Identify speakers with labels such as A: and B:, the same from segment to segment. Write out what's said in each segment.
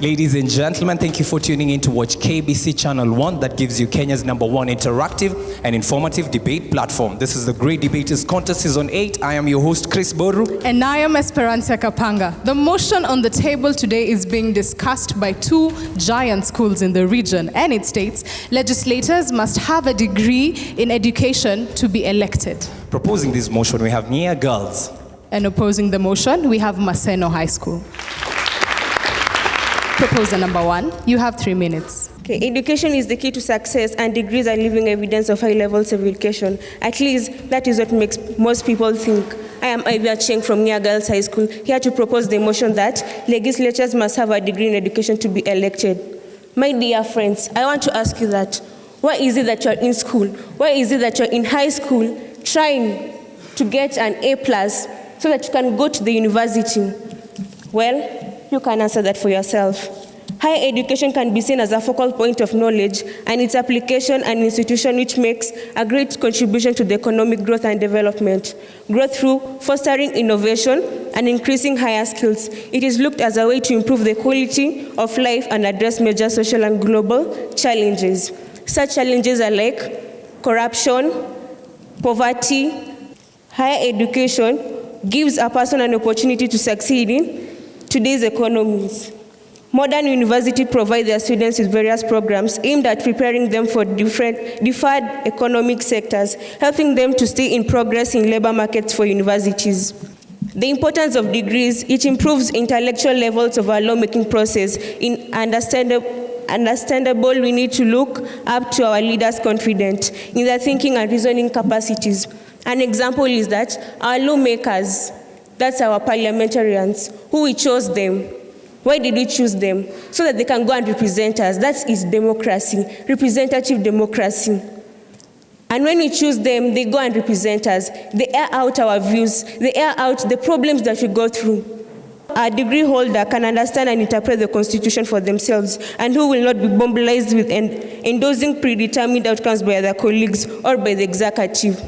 A: Ladies and gentlemen, thank you for tuning in to watch KBC Channel 1 that gives you Kenya's #1 interactive and informative debate platform. This is the Great Debaters Contest Season 8. I am your host, Chris Boru.
B: And I am Esperanza Kapanga. The motion on the table today is being discussed by two giant schools in the region, and it states, legislators must have a degree in education to be elected.
A: Proposing this motion, we have Nia Girls.
B: And opposing the motion, we have Maseno High School. Proposer number 1, you have 3 minutes.
C: Okay, education is the key to success, and degrees are living evidence of high levels of education. At least that is what makes most people think. I am Ivia Cheng from Nia Girls High School, here to propose the motion that legislators must have a degree in education to be elected. My dear friends, I want to ask you that. Why is it that you're in school? Why is it that you're in high school trying to get an A+ so that you can go to the university? Well, you can answer that for yourself. Higher education can be seen as a focal point of knowledge and its application an institution which makes a great contribution to the economic growth and development. Growth through fostering innovation and increasing higher skills. It is looked as a way to improve the quality of life and address major social and global challenges. Such challenges are like corruption, poverty. Higher education gives a person an opportunity to succeed in today's economies. Modern universities provide their students with various programs aimed at preparing them for different deferred economic sectors, helping them to stay in progress in labor markets for universities. The importance of degrees, it improves intellectual levels of our lawmaking process. In understandable, we need to look up to our leaders confident in their thinking and reasoning capacities. An example is that our lawmakers, that's our parliamentarians, who we chose them. Why did we choose them? So that they can go and represent us. That is democracy, representative democracy. And when we choose them, they go and represent us. They air out our views. They air out the problems that we go through. A degree holder can understand and interpret the Constitution for themselves, and who will not be mobilized with endorsing predetermined outcomes by their colleagues or by the executive.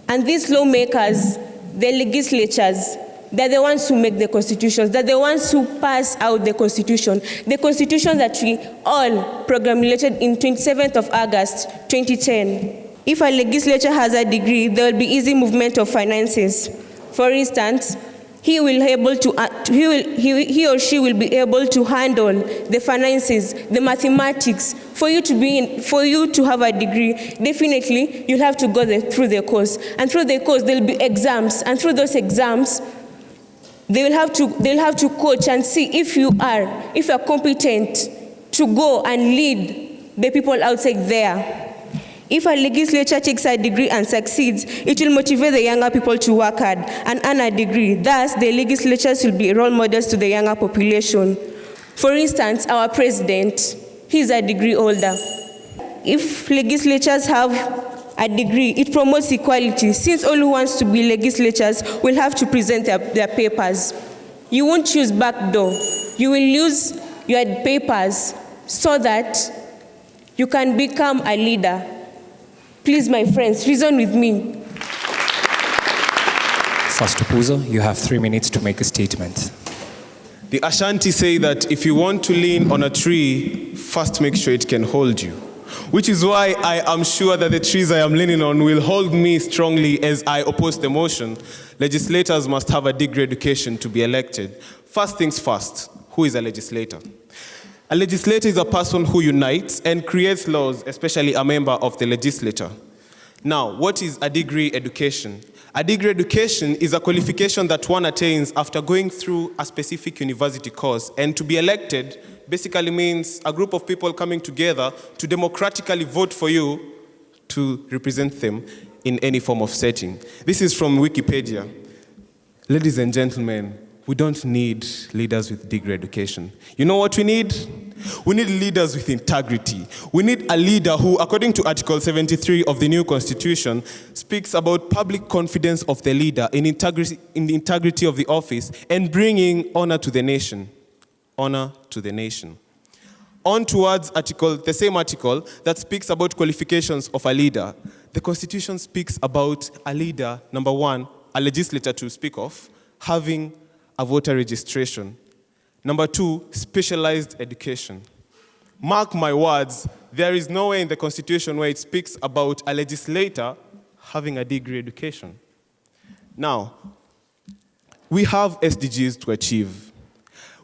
C: And these lawmakers, the legislatures, they're the ones who make the constitutions. They're the ones who pass out the constitution. The constitution that we all promulgated in 27th of August, 2010. If a legislature has a degree, there will be easy movement of finances. For instance, he or she will be able to handle the finances, the mathematics. For you to have a degree, definitely you'll have to go through the course. And through the course, there'll be exams. And through those exams, they'll have to coach and see if you're competent to go and lead the people outside there. If a legislature takes a degree and succeeds, it will motivate the younger people to work hard and earn a degree. Thus, the legislatures will be role models to the younger population. For instance, our president, he's a degree holder. If legislatures have a degree, it promotes equality, since all who wants to be legislators will have to present their papers. You won't choose backdoor. You will use your papers so that you can become a leader. Please, my friends, reason with me.
A: First opposer, you have 3 minutes to make a statement.
D: The Ashanti say that if you want to lean on a tree, first make sure it can hold you. Which is why I am sure that the trees I am leaning on will hold me strongly as I oppose the motion. Legislators must have a degree education to be elected. First things first, who is a legislator? A legislator is a person who unites and creates laws, especially a member of the legislature. Now, what is a degree education? A degree education is a qualification that one attains after going through a specific university course, and to be elected basically means a group of people coming together to democratically vote for you to represent them in any form of setting. This is from Wikipedia. Ladies and gentlemen, we don't need leaders with degree education. You know what we need? We need leaders with integrity. We need a leader who, according to Article 73 of the new Constitution, speaks about public confidence of the leader in the integrity of the office and bringing honor to the nation. Honor to the nation. On towards the same article that speaks about qualifications of a leader. The Constitution speaks about a leader, number one, a legislator to speak of, having a voter registration. Number 2, specialized education. Mark my words, there is nowhere in the Constitution where it speaks about a legislator having a degree education. Now, we have SDGs to achieve.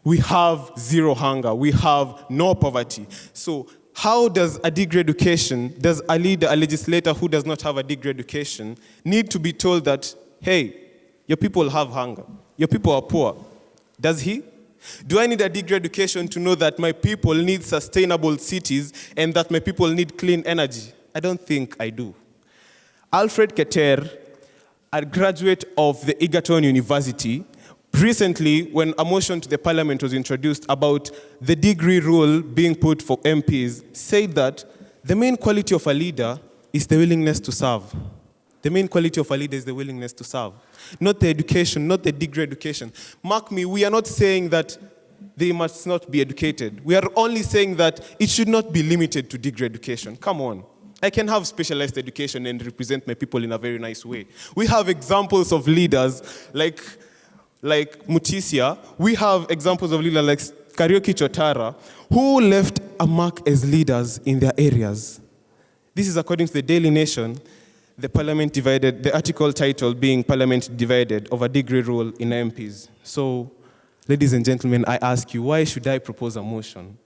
D: We have zero hunger. We have no poverty. So how does a degree education, does a leader, a legislator who does not have a degree education need to be told that, hey, your people have hunger, your people are poor? Does he? Do I need a degree education to know that my people need sustainable cities and that my people need clean energy? I don't think I do. Alfred Keter, a graduate of the Egerton University, recently, when a motion to the parliament was introduced about the degree rule being put for MPs, said that the main quality of a leader is the willingness to serve. The main quality of a leader is the willingness to serve. Not the education, not the degree education. Mark me, we are not saying that they must not be educated. We are only saying that it should not be limited to degree education. Come on. I can have specialized education and represent my people in a very nice way. We have examples of leaders like Mutisia. We have examples of leaders like Karaoke Chotara, who left a mark as leaders in their areas. This is according to the Daily Nation, the parliament divided, the article title being Parliament Divided over Degree Rule in MPs. So, ladies and gentlemen, I ask you, why should I propose a motion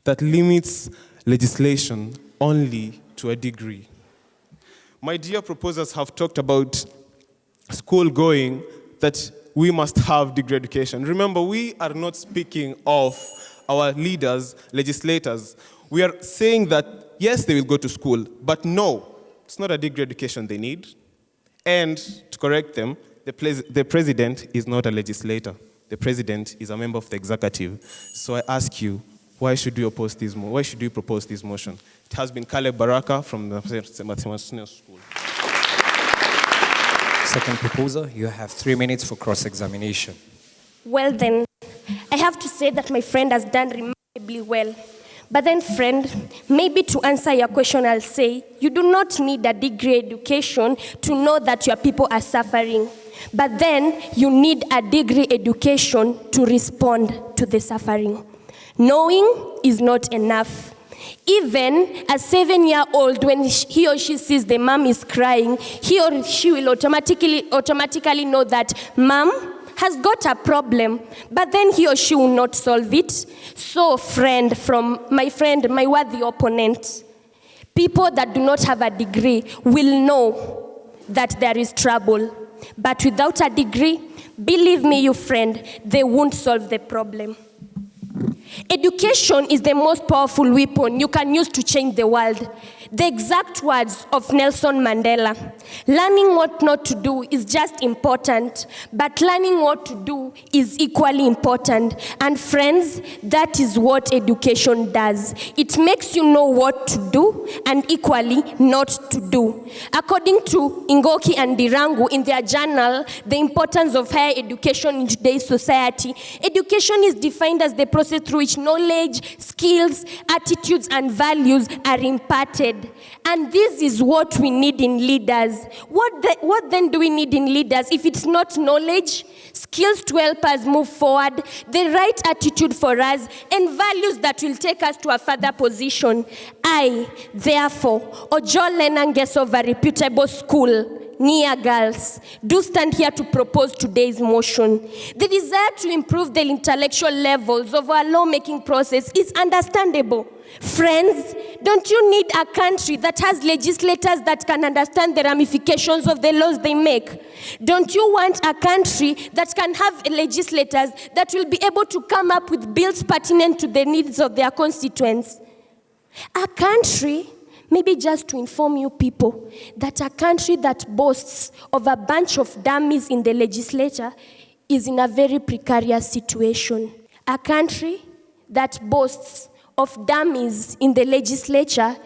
D: that limits legislation only to a degree? My dear proposers have talked about school going, that we must have degree education. Remember, we are not speaking of our leaders, legislators. We are saying that, yes, they will go to school, but no, it's not a degree education they need. And to correct them, the president is not a legislator. The president is a member of the executive. So I ask you, why should you propose this motion? It has been Caleb Baraka from the Maseno School.
A: Second proposer, you have 3 minutes for cross-examination.
E: Well then, I have to say that my friend has done remarkably well. But then, friend, maybe to answer your question, I'll say, you do not need a degree education to know that your people are suffering. But then, you need a degree education to respond to the suffering. Knowing is not enough. Even a 7-year-old, when he or she sees the mom is crying, he or she will automatically know that mom has got a problem, but then he or she will not solve it. So, my worthy opponent, people that do not have a degree will know that there is trouble. But without a degree, believe me, you friend, they won't solve the problem. Education is the most powerful weapon you can use to change the world. The exact words of Nelson Mandela: learning what not to do is just important, but learning what to do is equally important. And friends, that is what education does. It makes you know what to do and equally not to do. According to Ngoki and Dirangu in their journal, The Importance of Higher Education in Today's Society, education is defined as the process through which knowledge, skills, attitudes, and values are imparted. And this is what we need in leaders. What then do we need in leaders if it's not knowledge, skills to help us move forward, the right attitude for us, and values that will take us to a further position? I, therefore, Ojo Lenanges of a reputable school, Nia girls, do stand here to propose today's motion. The desire to improve the intellectual levels of our lawmaking process is understandable. Friends, don't you need a country that has legislators that can understand the ramifications of the laws they make? Don't you want a country that can have legislators that will be able to come up with bills pertinent to the needs of their constituents? A country, maybe just to inform you people, that a country that boasts of a bunch of dummies in the legislature is in a very precarious situation. A country that boasts of dummies in the legislature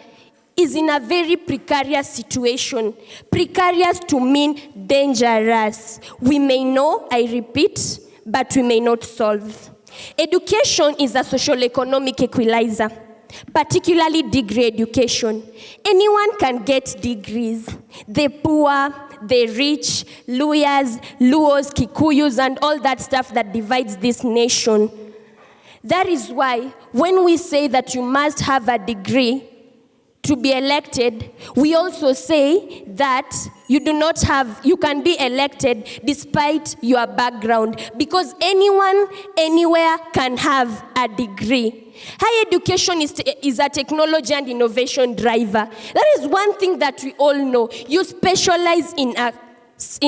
E: is in a very precarious situation. Precarious to mean dangerous. We may know, I repeat, but we may not solve. Education is a social economic equalizer, particularly degree education. Anyone can get degrees. The poor, the rich, Luyas, Luos, Kikuyus, and all that stuff that divides this nation. That is why when we say that you must have a degree to be elected, we also say that you can be elected despite your background, because anyone, anywhere can have a degree. Higher education is a technology and innovation driver. That is one thing that we all know. You specialize in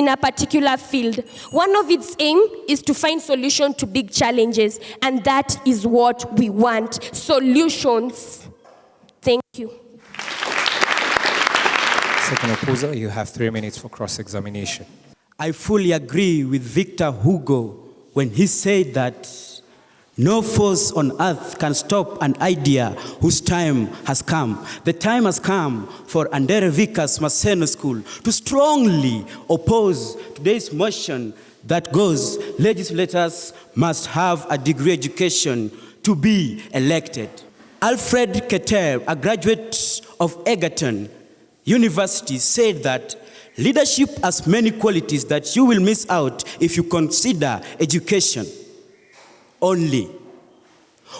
E: a particular field. One of its aim is to find solutions to big challenges, and that is what we want, solutions. Thank you.
A: Second opposer, you have 3 minutes for cross-examination.
F: I fully agree with Victor Hugo when he said that no force on earth can stop an idea whose time has come. The time has come for Andere Vika's Maseno School to strongly oppose today's motion that goes, legislators must have a degree education to be elected. Alfred Keter, a graduate of Egerton University, said that leadership has many qualities that you will miss out if you consider education only.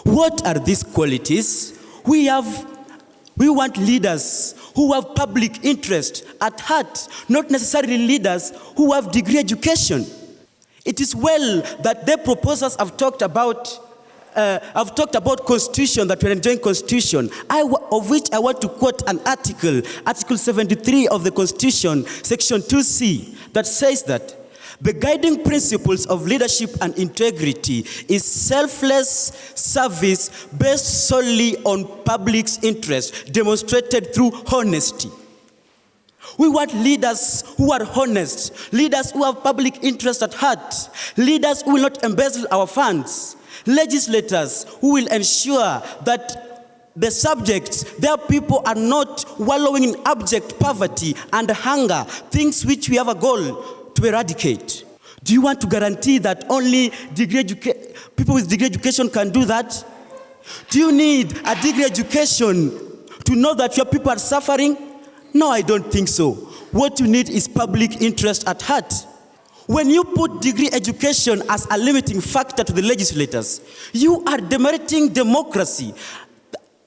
F: What are these qualities? We want leaders who have public interest at heart, not necessarily leaders who have degree education. It is well that the proposers have talked about constitution, that we're enjoying constitution, of which I want to quote an article, Article 73 of the Constitution, Section 2C, that says that the guiding principles of leadership and integrity is selfless service based solely on public's interest, demonstrated through honesty. We want leaders who are honest, leaders who have public interest at heart, leaders who will not embezzle our funds, legislators who will ensure that the subjects, their people are not wallowing in abject poverty and hunger, things which we have a goal to eradicate. Do you want to guarantee that only people with degree education can do that? Do you need a degree education to know that your people are suffering? No, I don't think so. What you need is public interest at heart. When you put degree education as a limiting factor to the legislators, you are demerits democracy,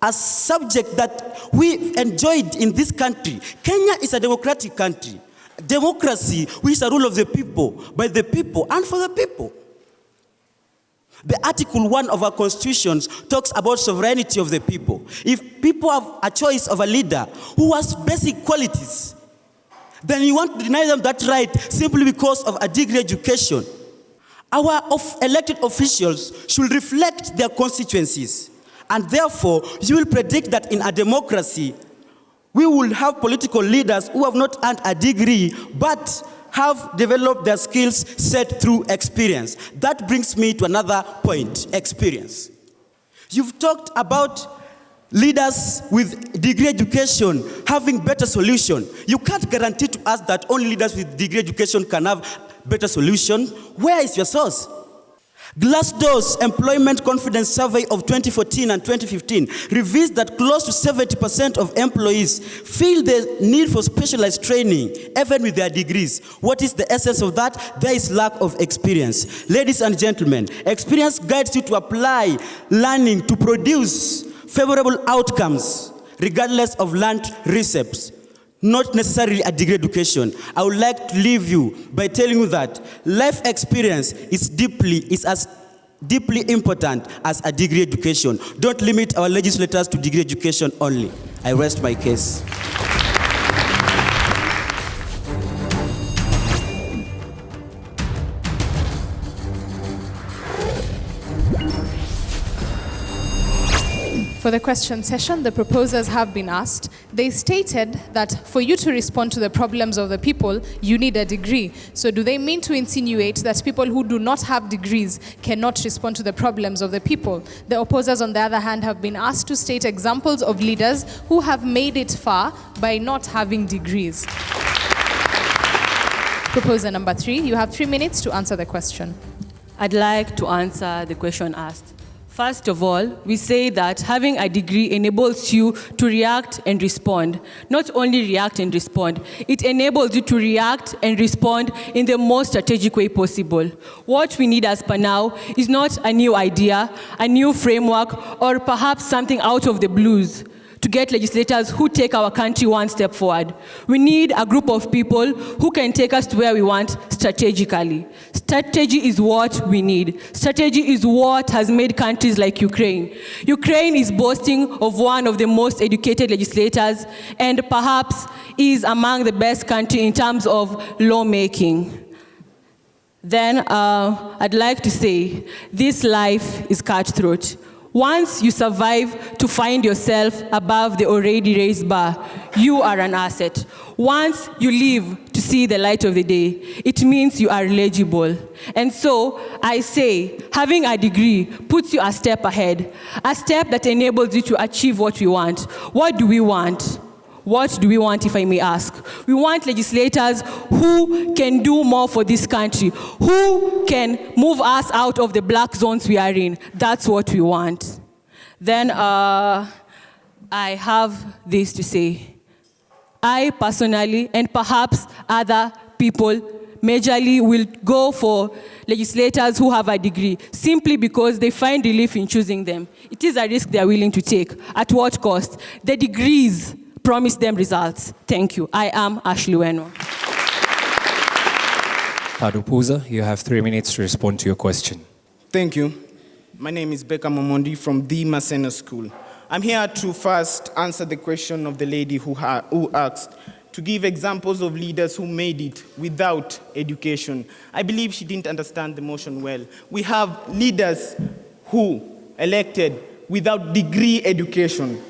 F: a subject that we enjoyed in this country. Kenya is a democratic country. Democracy, which is a rule of the people, by the people, and for the people. The Article 1 of our constitutions talks about sovereignty of the people. If people have a choice of a leader who has basic qualities, then you want to deny them that right simply because of a degree education. Our elected officials should reflect their constituencies. And therefore, you will predict that in a democracy, we will have political leaders who have not earned a degree, but have developed their skills set through experience. That brings me to another point, experience. You've talked about leaders with degree education having better solution. You can't guarantee to us that only leaders with degree education can have better solution. Where is your source? Glassdoor's Employment Confidence Survey of 2014 and 2015 reveals that close to 70% of employees feel the need for specialized training, even with their degrees. What is the essence of that? There is lack of experience. Ladies and gentlemen, experience guides you to apply learning to produce favorable outcomes, regardless of learned recepts, not necessarily a degree education. I would like to leave you by telling you that life experience is as deeply important as a degree education. Don't limit our legislators to degree education only. I rest my case.
B: For the question session, the proposers have been asked. They stated that for you to respond to the problems of the people, you need a degree. So do they mean to insinuate that people who do not have degrees cannot respond to the problems of the people? The opposers, on the other hand, have been asked to state examples of leaders who have made it far by not having degrees. Proposer number 3, you have 3 minutes to answer the question.
G: I'd like to answer the question asked. First of all, we say that having a degree enables you to react and respond. Not only react and respond, it enables you to react and respond in the most strategic way possible. What we need as per now is not a new idea, a new framework, or perhaps something out of the blues to get legislators who take our country one step forward. We need a group of people who can take us to where we want strategically. Strategy is what we need. Strategy is what has made countries like Ukraine. Ukraine is boasting of one of the most educated legislators and perhaps is among the best countries in terms of lawmaking. Then I'd like to say, this life is cutthroat. Once you survive to find yourself above the already raised bar, you are an asset. Once you live to see the light of the day, it means you are legible. And so I say, having a degree puts you a step ahead, a step that enables you to achieve what we want. What do we want? What do we want, if I may ask? We want legislators who can do more for this country, who can move us out of the black zones we are in. That's what we want. Then I have this to say. I personally, and perhaps other people, majorly will go for legislators who have a degree simply because they find relief in choosing them. It is a risk they are willing to take. At what cost? The degrees promise them results. Thank you. I am Ashley Weno.
A: Padupuza, you have 3 minutes to respond to your question.
H: Thank you. My name is Becca Momondi from the Maseno School. I'm here to first answer the question of the lady who asked, to give examples of leaders who made it without education. I believe she didn't understand the motion well. We have leaders who elected without degree education.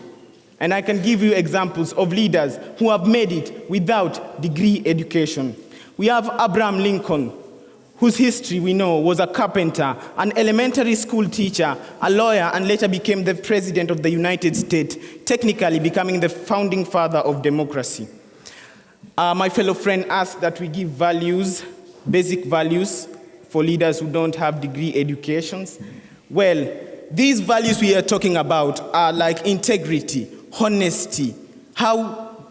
H: And I can give you examples of leaders who have made it without degree education. We have Abraham Lincoln, whose history we know was a carpenter, an elementary school teacher, a lawyer, and later became the president of the United States, technically becoming the founding father of democracy. My fellow friend asked that we give values, basic values, for leaders who don't have degree educations. Well, these values we are talking about are like integrity, honesty.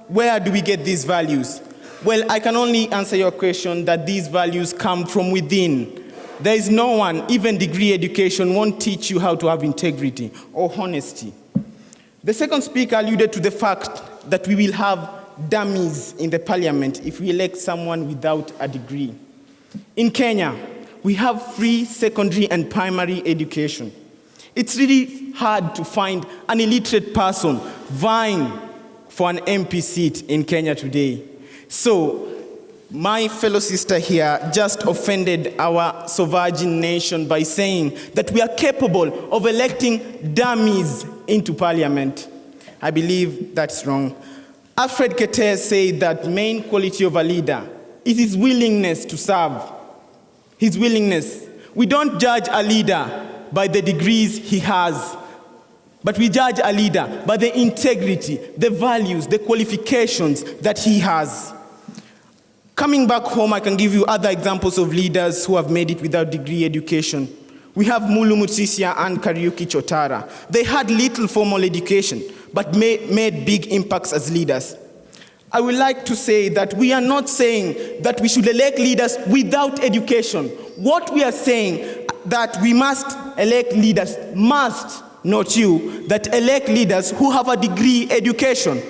H: Where do we get these values? Well, I can only answer your question that these values come from within. There is no one, even degree education, won't teach you how to have integrity or honesty. The second speaker alluded to the fact that we will have dummies in the parliament if we elect someone without a degree. In Kenya, we have free secondary and primary education. It's really hard to find an illiterate person vying for an MP seat in Kenya today. So, my fellow sister here just offended our sovereign nation by saying that we are capable of electing dummies into parliament. I believe that's wrong. Alfred Keter said that main quality of a leader is his willingness to serve. His willingness. We don't judge a leader by the degrees he has, but we judge a leader by the integrity, the values, the qualifications that he has. Coming back home, I can give you other examples of leaders who have made it without degree education. We have Mulu Mutsisia and Kariuki Chotara. They had little formal education, but made big impacts as leaders. I would like to say that we are not saying that we should elect leaders without education. What we are saying that we must elect leaders, must, not you, that elect leaders who have a degree education.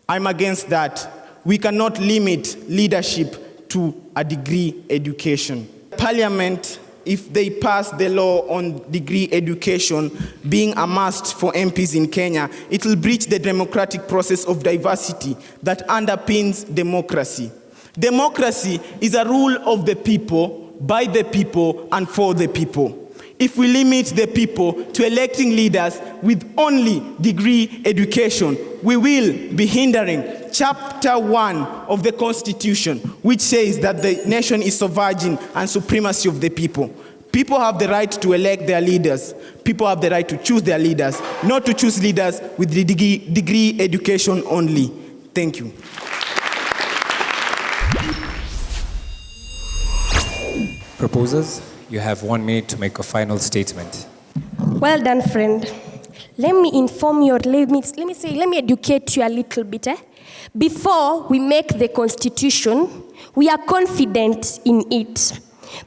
H: I'm against that. We cannot limit leadership to a degree education. Parliament, if they pass the law on degree education being a must for MPs in Kenya, it will breach the democratic process of diversity that underpins democracy. Democracy is a rule of the people, by the people, and for the people. If we limit the people to electing leaders with only degree education, we will be hindering Chapter 1 of the Constitution, which says that the nation is sovereign and supremacy of the people. People have the right to elect their leaders. People have the right to choose their leaders, not to choose leaders with the degree education only. Thank you.
A: Proposers, you have 1 minute to make a final statement.
E: Well done, friend. Let me inform you, or let me educate you a little bit. Before we make the constitution, we are confident in it.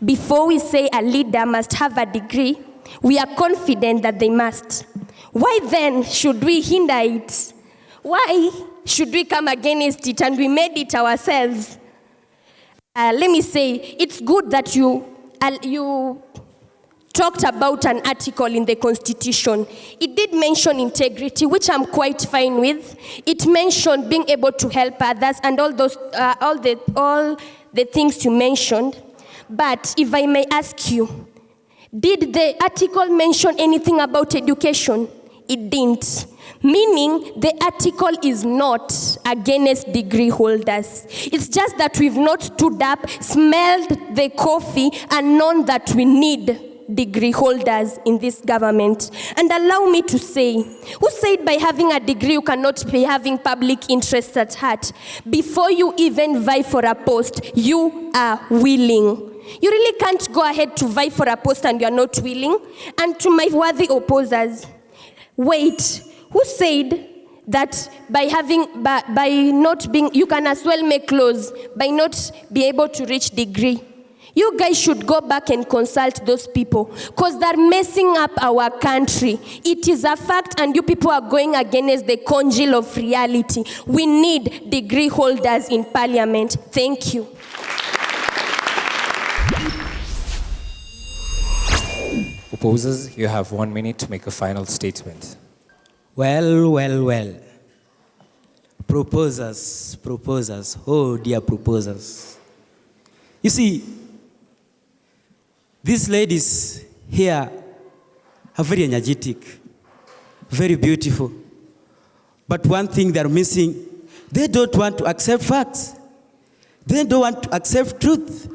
E: Before we say a leader must have a degree, we are confident that they must. Why then should we hinder it? Why should we come against it and we made it ourselves? Let me say, it's good that you talked about an article in the Constitution. It did mention integrity, which I'm quite fine with. It mentioned being able to help others and all the things you mentioned. But if I may ask you, did the article mention anything about education? It didn't. Meaning the article is not against degree holders. It's just that we've not stood up, smelled the coffee, and known that we need degree holders in this government. And allow me to say, who said by having a degree you cannot be having public interest at heart? Before you even vie for a post, you are willing. You really can't go ahead to vie for a post and you are not willing. And to my worthy opposers, wait, who said that by not being, you can as well make laws by not be able to reach degree? You guys should go back and consult those people because they're messing up our country. It is a fact, and you people are going against the congeal of reality. We need degree holders in parliament. Thank you.
A: Opposers, you have 1 minute to make a final statement.
F: Well. Proposers. Oh, dear proposers. You see, these ladies here are very energetic, very beautiful. But one thing they're missing, they don't want to accept facts. They don't want to accept truth.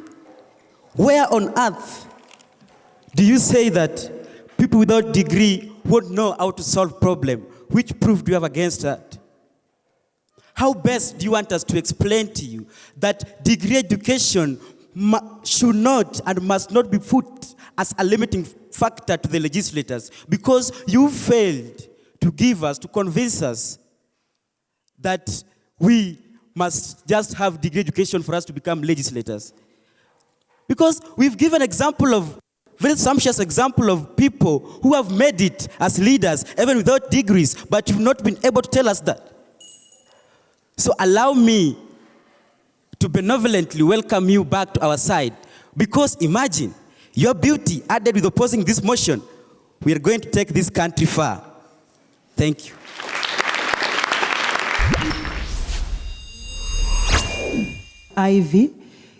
F: Where on earth do you say that people without degree won't know how to solve problem? Which proof do you have against that? How best do you want us to explain to you that degree education should not and must not be put as a limiting factor to the legislators, because you failed to convince us that we must just have degree education for us to become legislators? Because we've given very sumptuous example of people who have made it as leaders, even without degrees, but you've not been able to tell us that. So allow me to benevolently welcome you back to our side, because imagine your beauty added with opposing this motion. We are going to take this country far. Thank you.
I: Ivy,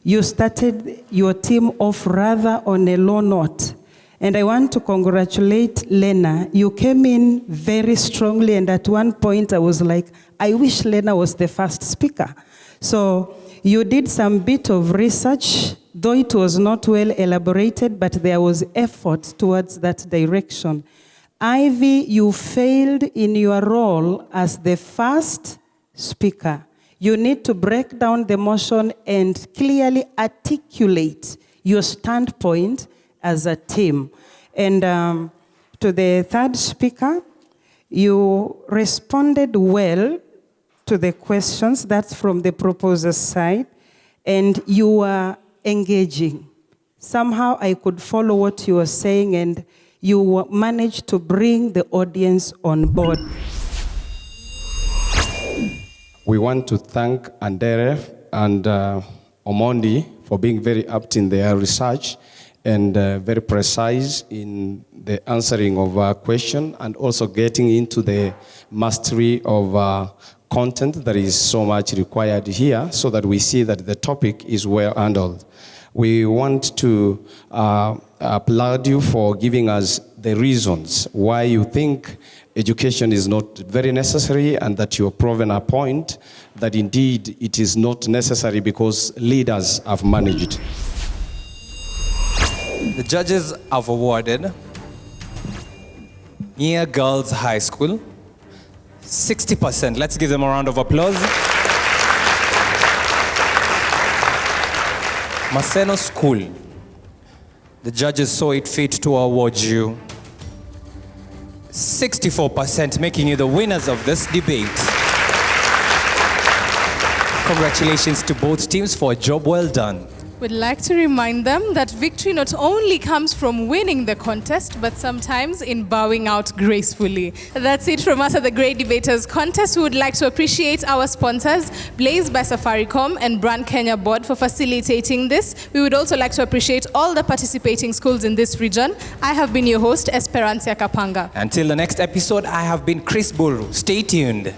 I: you started your team off rather on a low note. And I want to congratulate Lena. You came in very strongly, and at one point I was like, I wish Lena was the first speaker. So you did some bit of research, though it was not well elaborated, but there was effort towards that direction. Ivy, you failed in your role as the first speaker. You need to break down the motion and clearly articulate your standpoint as a team. And to the third speaker, you responded well to the questions. That's from the proposer's side. And you were engaging. Somehow I could follow what you were saying, and you managed to bring the audience on board.
J: We want to thank Andere and Omondi for being very apt in their research and very precise in the answering of our question, and also getting into the mastery of content that is so much required here, so that we see that the topic is well handled. We want to applaud you for giving us the reasons why you think education is not very necessary, and that you have proven a point that indeed it is not necessary because leaders have managed.
A: The judges have awarded Nya Girls High School 60%. Let's give them a round of applause. Maseno School, the judges saw it fit to award you 64%, making you the winners of this debate. Congratulations to both teams for a job well done.
B: We'd like to remind them that victory not only comes from winning the contest, but sometimes in bowing out gracefully. That's it from us at the Great Debaters Contest. We would like to appreciate our sponsors, Blaze by Safaricom and Brand Kenya Board, for facilitating this. We would also like to appreciate all the participating schools in this region. I have been your host, Esperanza Kapanga.
A: Until the next episode, I have been Chris Buru. Stay tuned.